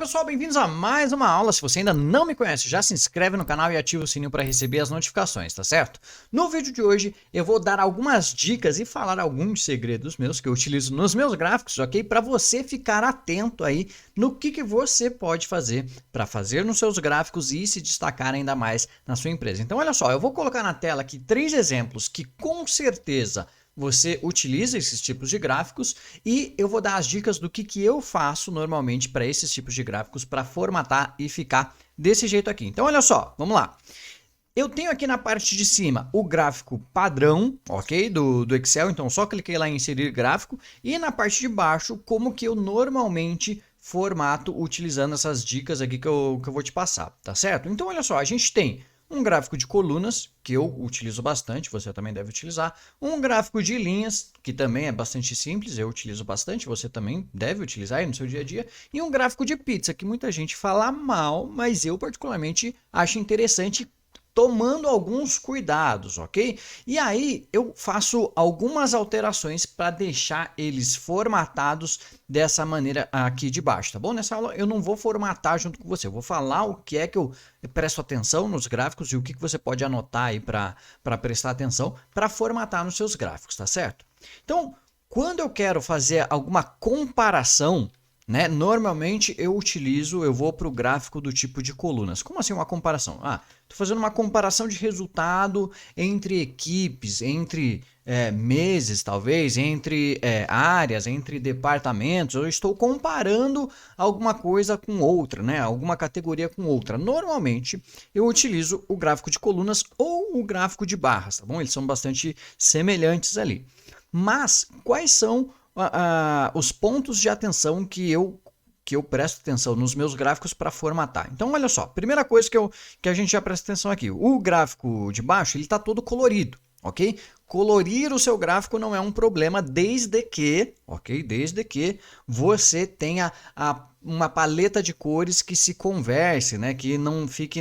pessoal, bem-vindos a mais uma aula. Se você ainda não me conhece, já se inscreve no canal e ativa o sininho para receber as notificações, tá certo? No vídeo de hoje eu vou dar algumas dicas e falar alguns segredos meus que eu utilizo nos meus gráficos, ok? Para você ficar atento aí no que você pode fazer para fazer nos seus gráficos e se destacar ainda mais na sua empresa. Então olha só, eu vou colocar na tela aqui 3 exemplos que com certeza você utiliza esses tipos de gráficos e eu vou dar as dicas do que eu faço normalmente para esses tipos de gráficos para formatar e ficar desse jeito aqui. Então olha só, vamos lá. Eu tenho aqui na parte de cima o gráfico padrão, ok, do Excel, então só cliquei lá em inserir gráfico e na parte de baixo como que eu normalmente formato utilizando essas dicas aqui que eu vou te passar, tá certo? Então olha só, a gente tem um gráfico de colunas, que eu utilizo bastante, você também deve utilizar. Um gráfico de linhas, que também é bastante simples, eu utilizo bastante, você também deve utilizar aí no seu dia a dia. E um gráfico de pizza, que muita gente fala mal, mas eu particularmente acho interessante, tomando alguns cuidados, ok? E aí eu faço algumas alterações para deixar eles formatados dessa maneira aqui de baixo, tá bom? Nessa aula eu não vou formatar junto com você, eu vou falar o que é que eu presto atenção nos gráficos e o que você pode anotar aí para prestar atenção para formatar nos seus gráficos, tá certo? Então, quando eu quero fazer alguma comparação, né? Normalmente eu vou para o gráfico do tipo de colunas. Como assim uma comparação? Estou fazendo uma comparação de resultado entre equipes, entre meses talvez, entre áreas, entre departamentos. Eu estou comparando alguma coisa com outra, né? Alguma categoria com outra. Normalmente eu utilizo o gráfico de colunas ou o gráfico de barras, tá bom? Eles são bastante semelhantes ali. Mas quais são os pontos de atenção que eu presto atenção nos meus gráficos para formatar? Então, olha só, primeira coisa que a gente já presta atenção aqui, o gráfico de baixo ele está todo colorido, ok? Colorir o seu gráfico não é um problema desde que, ok? Desde que você tenha uma paleta de cores que se converse, né? Que não fique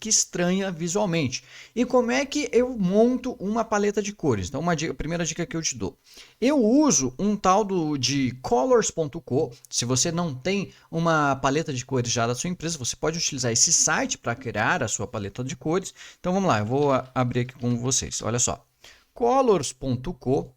estranha visualmente. E como é que eu monto uma paleta de cores? Então, a primeira dica que eu te dou. Eu uso um tal de colors.co. Se você não tem uma paleta de cores já da sua empresa, você pode utilizar esse site para criar a sua paleta de cores. Então, vamos lá, eu vou abrir aqui com vocês. Olha só. Colors.co.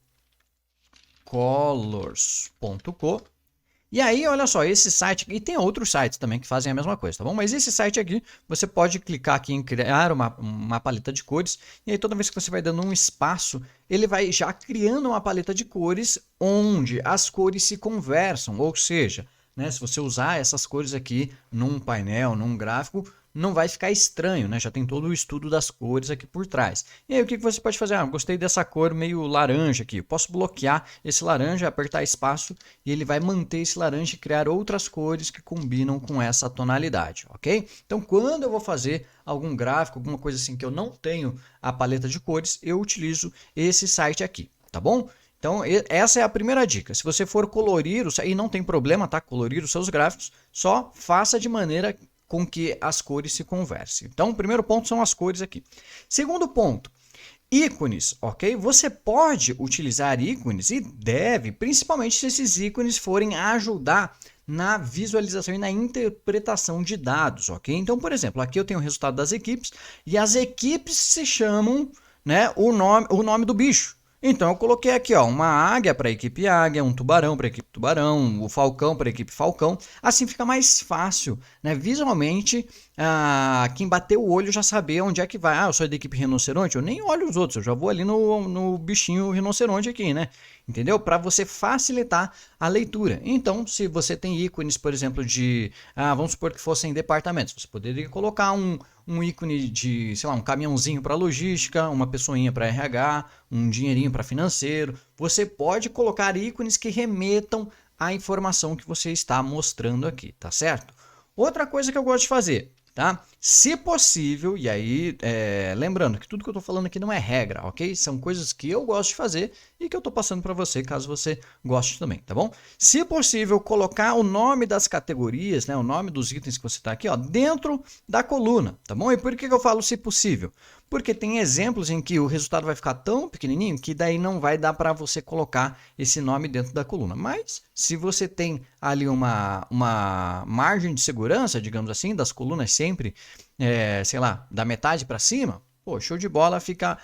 E aí, olha só, esse site, e tem outros sites também que fazem a mesma coisa, tá bom? Mas esse site aqui, você pode clicar aqui em criar uma paleta de cores, e aí toda vez que você vai dando um espaço, ele vai já criando uma paleta de cores onde as cores se conversam, ou seja, né, se você usar essas cores aqui num painel, num gráfico, não vai ficar estranho, né? Já tem todo o estudo das cores aqui por trás. E aí o que você pode fazer? Gostei dessa cor meio laranja aqui. Eu posso bloquear esse laranja, apertar espaço e ele vai manter esse laranja e criar outras cores que combinam com essa tonalidade, ok? Então quando eu vou fazer algum gráfico, alguma coisa assim que eu não tenho a paleta de cores, eu utilizo esse site aqui, tá bom? Então, essa é a primeira dica. Se você for colorir, e não tem problema, tá? Colorir os seus gráficos, só faça de maneira com que as cores se conversem. Então, o primeiro ponto são as cores aqui. Segundo ponto, ícones, ok? Você pode utilizar ícones e deve, principalmente se esses ícones forem ajudar na visualização e na interpretação de dados, ok? Então, por exemplo, aqui eu tenho o resultado das equipes e as equipes se chamam, né, o nome do bicho. Então eu coloquei aqui uma águia para a equipe águia, um tubarão para a equipe tubarão, o falcão para a equipe falcão. Assim fica mais fácil, né? Visualmente, quem bater o olho já saber onde é que vai. Eu sou da equipe rinoceronte, eu nem olho os outros, eu já vou ali no bichinho rinoceronte aqui, né? Entendeu? Para você facilitar a leitura. Então, se você tem ícones, por exemplo, vamos supor que fossem departamentos, você poderia colocar um ícone de, sei lá, um caminhãozinho para logística, uma pessoinha para RH, um dinheirinho para financeiro. Você pode colocar ícones que remetam à informação que você está mostrando aqui, tá certo? Outra coisa que eu gosto de fazer, tá? Se possível, e aí lembrando que tudo que eu estou falando aqui não é regra, ok? São coisas que eu gosto de fazer e que eu estou passando para você, caso você goste também, tá bom? Se possível, colocar o nome das categorias, né, o nome dos itens que você está aqui, ó, dentro da coluna, tá bom? E por que eu falo se possível? Porque tem exemplos em que o resultado vai ficar tão pequenininho que daí não vai dar para você colocar esse nome dentro da coluna. Mas se você tem ali uma margem de segurança, digamos assim, das colunas sempre, sei lá, da metade para cima, pô, show de bola, fica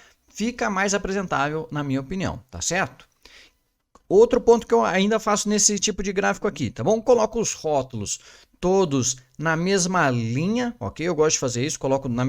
mais apresentável na minha opinião, tá certo? Outro ponto que eu ainda faço nesse tipo de gráfico aqui, tá bom? Coloco os rótulos todos na mesma linha, ok? Eu gosto de fazer isso, coloco no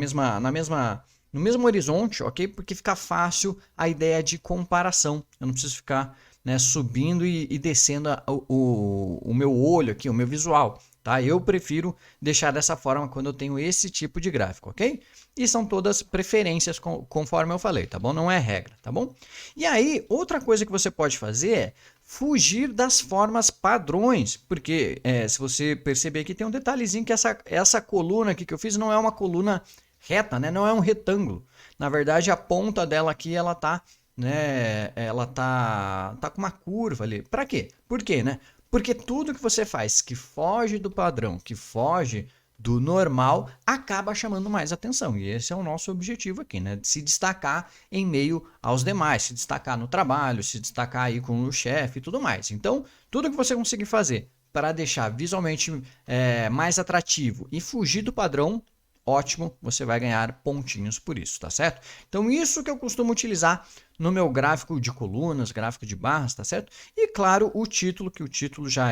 mesmo horizonte, ok? Porque fica fácil a ideia de comparação. Eu não preciso ficar, né, subindo e descendo o meu olho aqui, o meu visual, tá? Eu prefiro deixar dessa forma quando eu tenho esse tipo de gráfico, ok? E são todas preferências, conforme eu falei, tá bom? Não é regra, tá bom? E aí, outra coisa que você pode fazer é fugir das formas padrões, porque se você perceber aqui tem um detalhezinho que essa coluna aqui que eu fiz não é uma coluna reta, né? Não é um retângulo. Na verdade, a ponta dela aqui, ela tá, né? Ela tá com uma curva ali. Para quê? Por quê, né? Porque tudo que você faz que foge do padrão, que foge do normal, acaba chamando mais atenção. E esse é o nosso objetivo aqui, né? De se destacar em meio aos demais, se destacar no trabalho, se destacar aí com o chefe e tudo mais. Então, tudo que você conseguir fazer para deixar visualmente mais atrativo e fugir do padrão, ótimo, você vai ganhar pontinhos por isso, tá certo? Então, isso que eu costumo utilizar no meu gráfico de colunas, gráfico de barras, tá certo? E, claro, o título, que o título já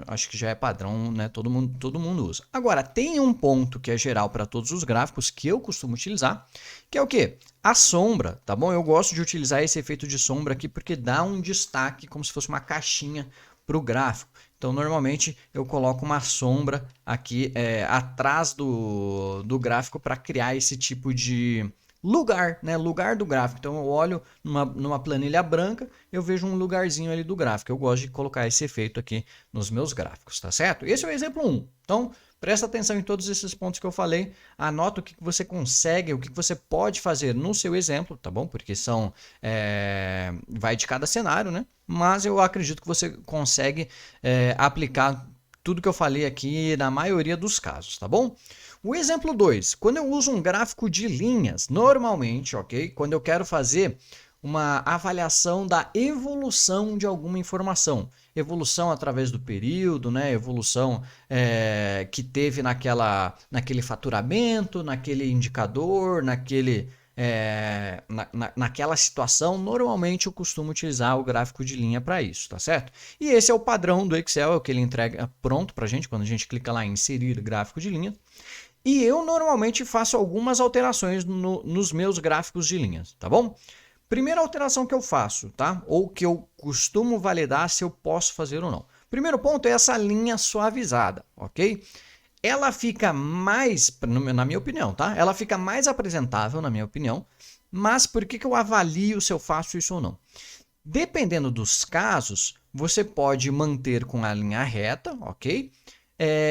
acho que já é padrão, né? Todo mundo usa. Agora, tem um ponto que é geral para todos os gráficos que eu costumo utilizar, que é o quê? A sombra, tá bom? Eu gosto de utilizar esse efeito de sombra aqui porque dá um destaque, como se fosse uma caixinha para o gráfico. Então, normalmente, eu coloco uma sombra aqui atrás do gráfico para criar esse tipo de lugar, né? Lugar do gráfico. Então, eu olho numa planilha branca, eu vejo um lugarzinho ali do gráfico. Eu gosto de colocar esse efeito aqui nos meus gráficos, tá certo? Esse é o exemplo 1. Então, presta atenção em todos esses pontos que eu falei, anota o que você consegue, o que você pode fazer no seu exemplo, tá bom? Porque vai de cada cenário, né? Mas eu acredito que você consegue aplicar tudo que eu falei aqui na maioria dos casos, tá bom? O exemplo 2, quando eu uso um gráfico de linhas, normalmente, ok? Quando eu quero fazer uma avaliação da evolução de alguma informação. Evolução através do período, né? Evolução que teve naquele faturamento, naquele indicador, naquela situação. Normalmente eu costumo utilizar o gráfico de linha para isso, tá certo? E esse é o padrão do Excel, é o que ele entrega pronto para a gente, quando a gente clica lá em inserir gráfico de linha. E eu normalmente faço algumas alterações nos meus gráficos de linhas, tá bom? Primeira alteração que eu faço, tá? Ou que eu costumo validar se eu posso fazer ou não. Primeiro ponto é essa linha suavizada, ok? Ela fica mais, na minha opinião, tá? Ela fica mais apresentável, na minha opinião. Mas por que eu avalio se eu faço isso ou não? Dependendo dos casos, você pode manter com a linha reta, ok?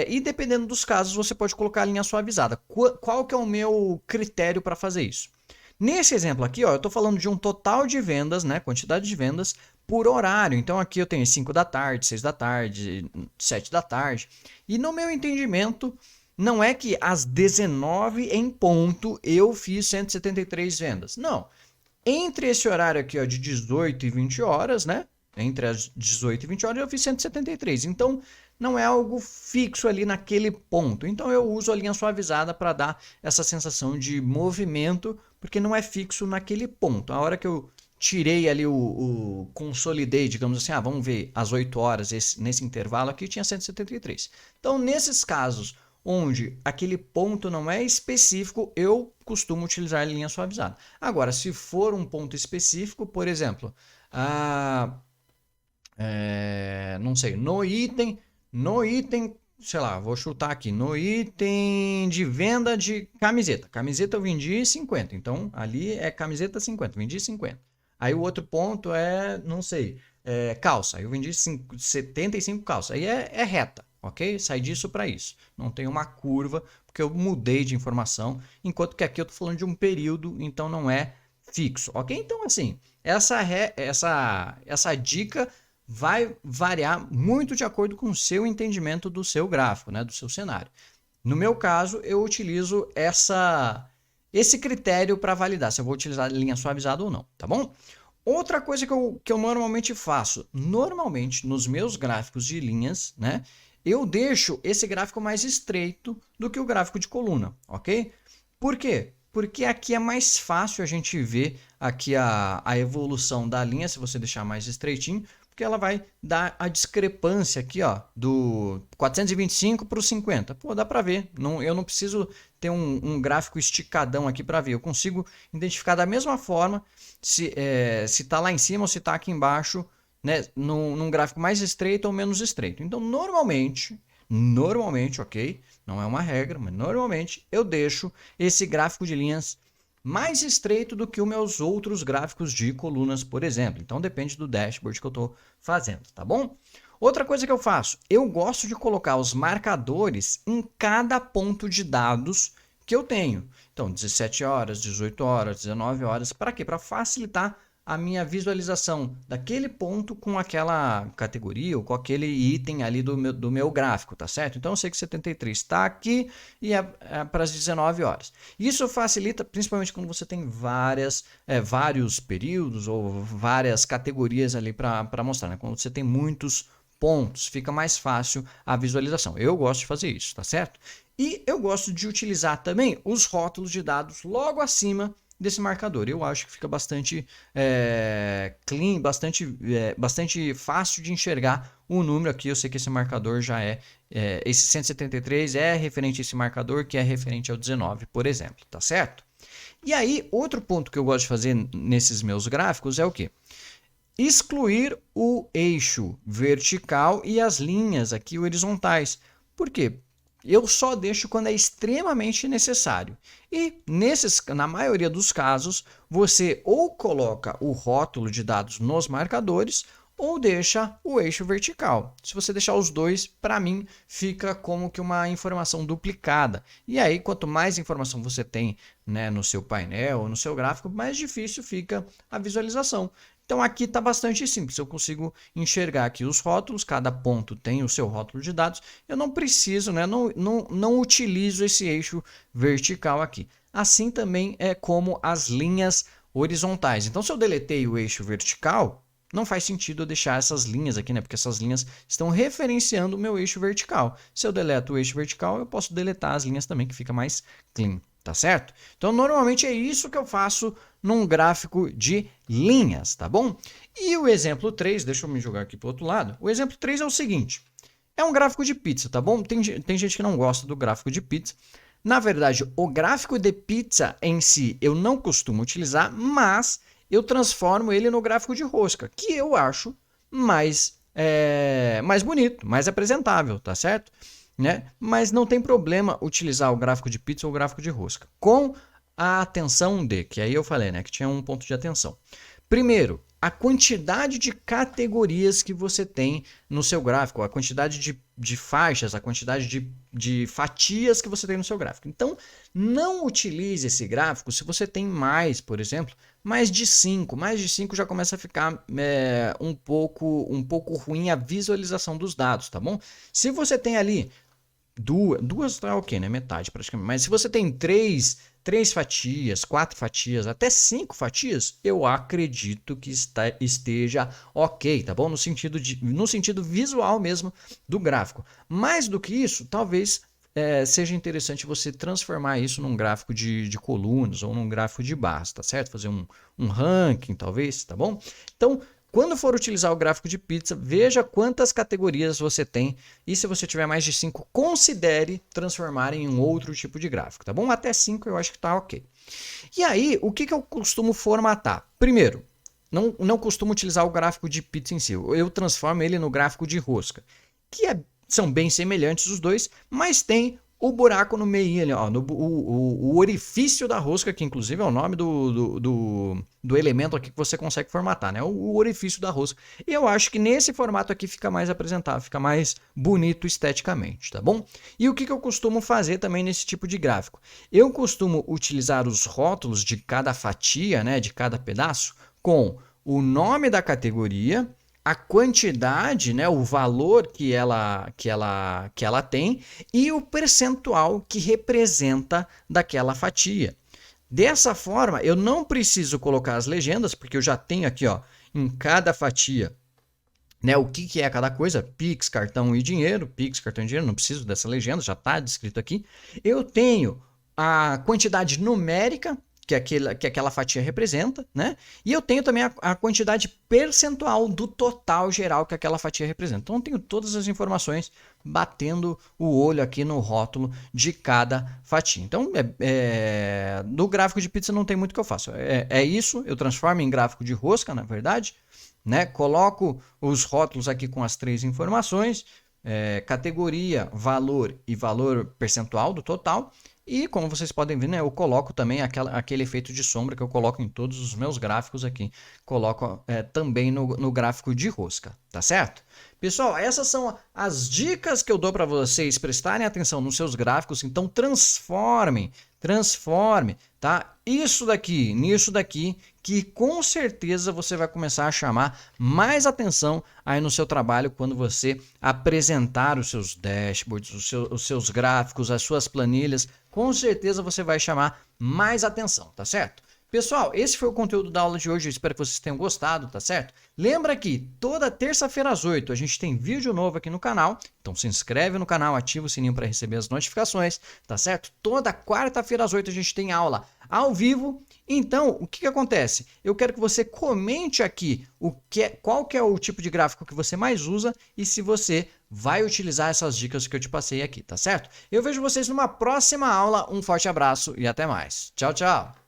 E dependendo dos casos, você pode colocar a linha suavizada. Qual que é o meu critério para fazer isso? Nesse exemplo aqui, ó, eu estou falando de um total de vendas, né, quantidade de vendas por horário. Então aqui eu tenho 5 da tarde, 6 da tarde, 7 da tarde. E no meu entendimento, não é que às 19 em ponto eu fiz 173 vendas. Não. Entre esse horário aqui, ó, de 18 e 20 horas, né? Entre as 18 e 20 horas eu fiz 173. Então, não é algo fixo ali naquele ponto. Então, eu uso a linha suavizada para dar essa sensação de movimento, porque não é fixo naquele ponto. A hora que eu tirei ali consolidei, digamos assim, vamos ver às 8 horas, nesse intervalo aqui tinha 173. Então, nesses casos onde aquele ponto não é específico, eu costumo utilizar a linha suavizada. Agora, se for um ponto específico, por exemplo, não sei, no item, sei lá, vou chutar aqui, no item de venda de camiseta. Camiseta eu vendi 50, então ali é camiseta 50, vendi 50. Aí o outro ponto não sei, calça, eu vendi 75 calças, aí é reta, ok? Sai disso para isso, não tem uma curva, porque eu mudei de informação, enquanto que aqui eu estou falando de um período, então não é fixo, ok? Então, assim, essa dica vai variar muito de acordo com o seu entendimento do seu gráfico, né, do seu cenário. No meu caso, eu utilizo esse critério para validar se eu vou utilizar linha suavizada ou não, tá bom? Outra coisa que eu normalmente faço, normalmente nos meus gráficos de linhas, né, eu deixo esse gráfico mais estreito do que o gráfico de coluna, ok? Por quê? Porque aqui é mais fácil a gente ver aqui a evolução da linha, se você deixar mais estreitinho, porque ela vai dar a discrepância aqui, ó, do 425 para o 50. Pô, dá para ver. Eu não preciso ter um gráfico esticadão aqui para ver. Eu consigo identificar da mesma forma se está lá em cima ou se está aqui embaixo, né, num gráfico mais estreito ou menos estreito. Então, normalmente, ok? Não é uma regra, mas normalmente eu deixo esse gráfico de linhas mais estreito do que os meus outros gráficos de colunas, por exemplo. Então depende do dashboard que eu estou fazendo, tá bom? Outra coisa que eu faço, eu gosto de colocar os marcadores em cada ponto de dados que eu tenho. Então 17 horas, 18 horas, 19 horas, para quê? Para facilitar a minha visualização daquele ponto com aquela categoria ou com aquele item ali do meu gráfico, tá certo? Então eu sei que 73 está aqui e é para as 19 horas. Isso facilita principalmente quando você tem vários períodos ou várias categorias ali para mostrar, né? Quando você tem muitos pontos, fica mais fácil a visualização. Eu gosto de fazer isso, tá certo? E eu gosto de utilizar também os rótulos de dados logo acima desse marcador. Eu acho que fica bastante clean, bastante fácil de enxergar o número aqui. Eu sei que esse marcador já esse 173 é referente a esse marcador, que é referente ao 19, por exemplo, tá certo? E aí, outro ponto que eu gosto de fazer nesses meus gráficos é o quê? Excluir o eixo vertical e as linhas aqui horizontais. Por quê? Eu só deixo quando é extremamente necessário. E na maioria dos casos, você ou coloca o rótulo de dados nos marcadores ou deixa o eixo vertical. Se você deixar os dois, para mim, fica como que uma informação duplicada. E aí, quanto mais informação você tem, né, no seu painel ou no seu gráfico, mais difícil fica a visualização. Então aqui está bastante simples, eu consigo enxergar aqui os rótulos, cada ponto tem o seu rótulo de dados, eu não preciso, né, não utilizo esse eixo vertical aqui. Assim também é como as linhas horizontais. Então se eu deletei o eixo vertical, não faz sentido eu deixar essas linhas aqui, né, porque essas linhas estão referenciando o meu eixo vertical. Se eu deleto o eixo vertical, eu posso deletar as linhas também, que fica mais clean. Tá certo? Então, normalmente é isso que eu faço num gráfico de linhas, tá bom? E o exemplo 3, deixa eu me jogar aqui para o outro lado. O exemplo 3 é o seguinte. É um gráfico de pizza, tá bom? Tem gente que não gosta do gráfico de pizza. Na verdade, o gráfico de pizza em si eu não costumo utilizar, mas eu transformo ele no gráfico de rosca, que eu acho mais bonito, mais apresentável, tá certo? Né? Mas não tem problema utilizar o gráfico de pizza ou o gráfico de rosca. Com a atenção que aí eu falei, né, que tinha um ponto de atenção. Primeiro, a quantidade de categorias que você tem no seu gráfico, a quantidade de faixas, a quantidade de fatias que você tem no seu gráfico. Então, não utilize esse gráfico se você tem mais, por exemplo, mais de 5. Mais de 5 já começa a ficar um pouco ruim a visualização dos dados, tá bom? Se você tem ali duas tá ok, né? Metade praticamente. Mas se você tem três fatias, 4 fatias, até 5 fatias, eu acredito que esteja ok, tá bom? No sentido visual mesmo do gráfico. Mais do que isso, talvez seja interessante você transformar isso num gráfico de colunas ou num gráfico de barras, tá certo? Fazer um ranking, talvez, tá bom? Então, quando for utilizar o gráfico de pizza, veja quantas categorias você tem e se você tiver mais de 5, considere transformar em um outro tipo de gráfico, tá bom? Até 5 eu acho que tá ok. E aí, o que eu costumo formatar? Primeiro, não costumo utilizar o gráfico de pizza em si, eu transformo ele no gráfico de rosca, que são bem semelhantes os dois, mas tem o buraco no meio ali, ó, o orifício da rosca, que inclusive é o nome do elemento aqui que você consegue formatar, né? O orifício da rosca. E eu acho que nesse formato aqui fica mais apresentável, fica mais bonito esteticamente, tá bom? E o que eu costumo fazer também nesse tipo de gráfico? Eu costumo utilizar os rótulos de cada fatia, né, de cada pedaço, com o nome da categoria, a quantidade, né, o valor que ela tem e o percentual que representa daquela fatia. Dessa forma, eu não preciso colocar as legendas, porque eu já tenho aqui, ó, em cada fatia, né, o que é cada coisa, Pix, cartão e dinheiro, Pix, cartão e dinheiro, não preciso dessa legenda, já está descrito aqui. Eu tenho a quantidade numérica que aquela fatia representa, né? E eu tenho também a quantidade percentual do total geral que aquela fatia representa. Então eu tenho todas as informações batendo o olho aqui no rótulo de cada fatia. Então, no gráfico de pizza não tem muito o que eu faço. É isso, eu transformo em gráfico de rosca, na verdade, né? Coloco os rótulos aqui com as 3 informações, categoria, valor e valor percentual do total. E como vocês podem ver, né, eu coloco também aquele efeito de sombra que eu coloco em todos os meus gráficos aqui. Coloco também no gráfico de rosca, tá certo? Pessoal, essas são as dicas que eu dou para vocês prestarem atenção nos seus gráficos. Então transforme, tá? Nisso daqui, que com certeza você vai começar a chamar mais atenção aí no seu trabalho quando você apresentar os seus dashboards, os seus gráficos, as suas planilhas. Com certeza você vai chamar mais atenção, tá certo? Pessoal, esse foi o conteúdo da aula de hoje, eu espero que vocês tenham gostado, tá certo? Lembra que toda terça-feira às 8 a gente tem vídeo novo aqui no canal, então se inscreve no canal, ativa o sininho para receber as notificações, tá certo? Toda quarta-feira às 8 a gente tem aula ao vivo. Então, o que acontece? Eu quero que você comente aqui qual que é o tipo de gráfico que você mais usa e se você vai utilizar essas dicas que eu te passei aqui, tá certo? Eu vejo vocês numa próxima aula, um forte abraço e até mais. Tchau, tchau!